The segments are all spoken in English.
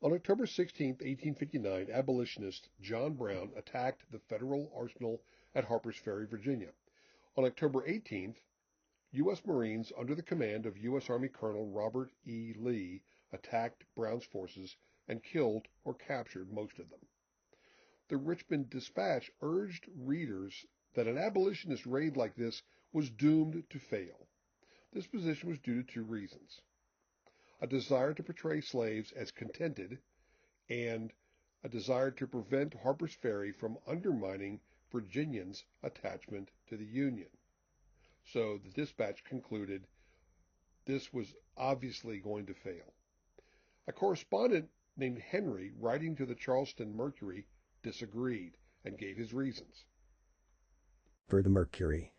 On October 16, 1859, abolitionist John Brown attacked the Federal arsenal at Harper's Ferry, Virginia. On October 18th, U.S. Marines under the command of U.S. Army Colonel Robert E. Lee attacked Brown's forces and killed or captured most of them. The Richmond Dispatch urged readers that an abolitionist raid like this was doomed to fail. This position was due to two reasons: a desire to portray slaves as contented, and a desire to prevent Harper's Ferry from undermining Virginians' attachment to the Union. So the Dispatch concluded this was obviously going to fail. A correspondent named Henry, writing to the Charleston Mercury, disagreed and gave his reasons. For the Mercury.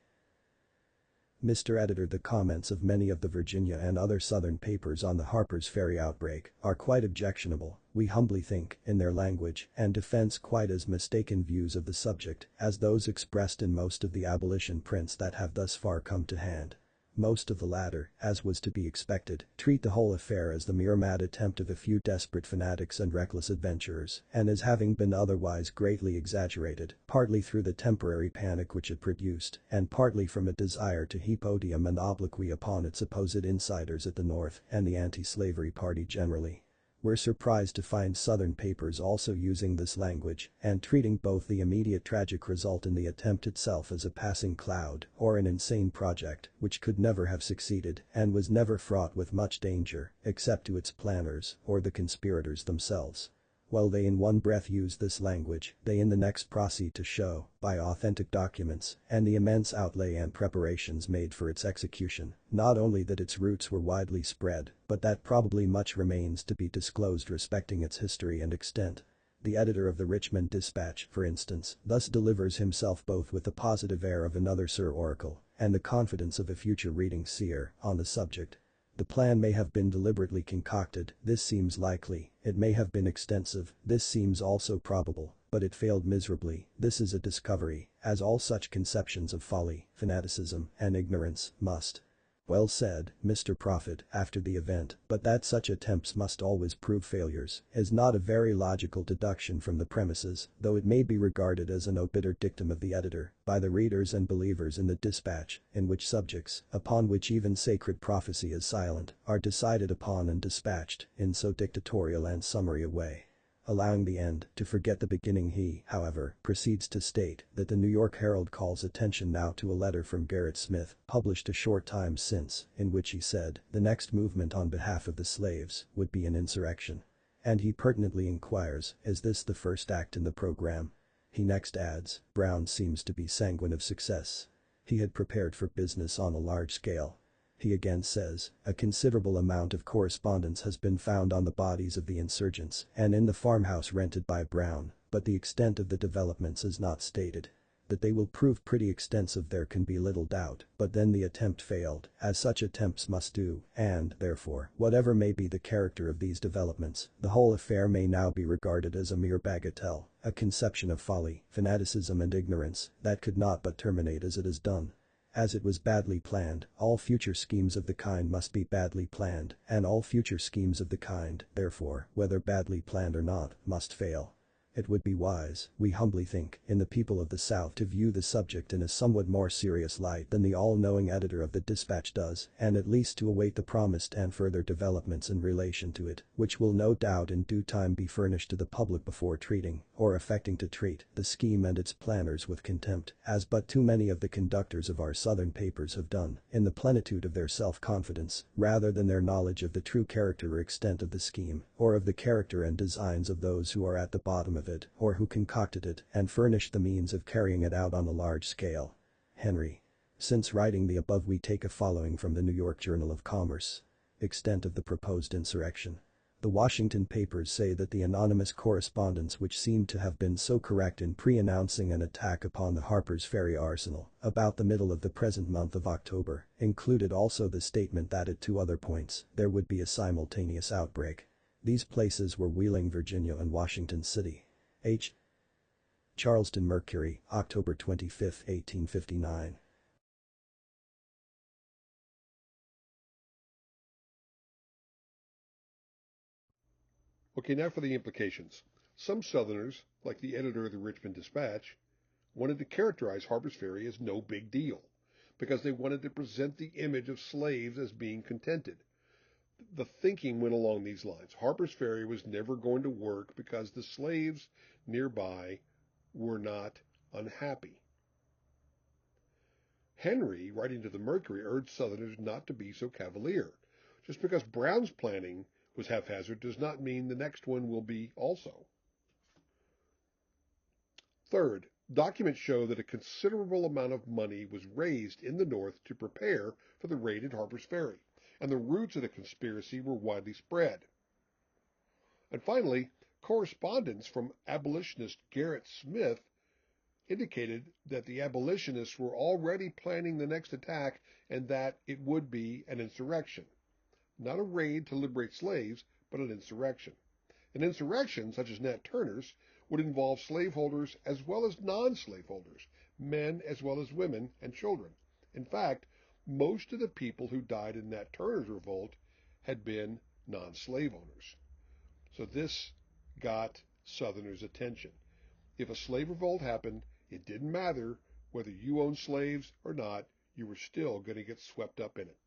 Mr. Editor, the comments of many of the Virginia and other Southern papers on the Harper's Ferry outbreak are quite objectionable, we humbly think, in their language and defense quite as mistaken views of the subject as those expressed in most of the abolition prints that have thus far come to hand. Most of the latter, as was to be expected, treat the whole affair as the mere mad attempt of a few desperate fanatics and reckless adventurers, and as having been otherwise greatly exaggerated, partly through the temporary panic which it produced, and partly from a desire to heap odium and obloquy upon its supposed insiders at the North and the anti-slavery party generally. We're surprised to find Southern papers also using this language and treating both the immediate tragic result in the attempt itself as a passing cloud or an insane project which could never have succeeded and was never fraught with much danger except to its planners or the conspirators themselves. While they in one breath use this language, they in the next proceed to show, by authentic documents and the immense outlay and preparations made for its execution, not only that its roots were widely spread, but that probably much remains to be disclosed respecting its history and extent. The editor of the Richmond Dispatch, for instance, thus delivers himself both with the positive air of another Sir Oracle and the confidence of a future reading seer on the subject. The plan may have been deliberately concocted, this seems likely, it may have been extensive, this seems also probable, but it failed miserably, this is a discovery, as all such conceptions of folly, fanaticism, and ignorance must. Well said, Mr. Prophet, after the event, but that such attempts must always prove failures is not a very logical deduction from the premises, though it may be regarded as an obiter dictum of the editor by the readers and believers in the Dispatch, in which subjects, upon which even sacred prophecy is silent, are decided upon and dispatched in so dictatorial and summary a way. Allowing the end to forget the beginning, he, however, proceeds to state that the New York Herald calls attention now to a letter from Gerrit Smith, published a short time since, in which he said the next movement on behalf of the slaves would be an insurrection. And he pertinently inquires, is this the first act in the program? He next adds, Brown seems to be sanguine of success. He had prepared for business on a large scale. He again says, a considerable amount of correspondence has been found on the bodies of the insurgents and in the farmhouse rented by Brown, but the extent of the developments is not stated. That they will prove pretty extensive there can be little doubt, but then the attempt failed, as such attempts must do, and, therefore, whatever may be the character of these developments, the whole affair may now be regarded as a mere bagatelle, a conception of folly, fanaticism and ignorance that could not but terminate as it has done. As it was badly planned, all future schemes of the kind must be badly planned, and all future schemes of the kind, therefore, whether badly planned or not, must fail. It would be wise, we humbly think, in the people of the South to view the subject in a somewhat more serious light than the all-knowing editor of the Dispatch does, and at least to await the promised and further developments in relation to it, which will no doubt in due time be furnished to the public before treating, or affecting to treat, the scheme and its planners with contempt, as but too many of the conductors of our Southern papers have done, in the plenitude of their self-confidence, rather than their knowledge of the true character or extent of the scheme, or of the character and designs of those who are at the bottom of it, or who concocted it and furnished the means of carrying it out on a large scale. Henry. Since writing the above we take a following from the New York Journal of Commerce. Extent of the proposed insurrection. The Washington papers say that the anonymous correspondence which seemed to have been so correct in pre-announcing an attack upon the Harper's Ferry arsenal about the middle of the present month of October included also the statement that at two other points there would be a simultaneous outbreak. These places were Wheeling, Virginia and Washington City. H. Charleston Mercury, October 25, 1859. Okay, now for the implications. Some Southerners, like the editor of the Richmond Dispatch, wanted to characterize Harper's Ferry as no big deal because they wanted to present the image of slaves as being contented. The thinking went along these lines. Harper's Ferry was never going to work because the slaves nearby were not unhappy. Henry, writing to the Mercury, urged Southerners not to be so cavalier. Just because Brown's planning was haphazard does not mean the next one will be also. Third, documents show that a considerable amount of money was raised in the North to prepare for the raid at Harper's Ferry, and the roots of the conspiracy were widely spread. And finally, correspondence from abolitionist Gerrit Smith indicated that the abolitionists were already planning the next attack and that it would be an insurrection. Not a raid to liberate slaves, but an insurrection. An insurrection, such as Nat Turner's, would involve slaveholders as well as non-slaveholders, men as well as women and children. In fact, most of the people who died in Nat Turner's revolt had been non-slave owners. So this got Southerners' attention. If a slave revolt happened, it didn't matter whether you owned slaves or not, you were still going to get swept up in it.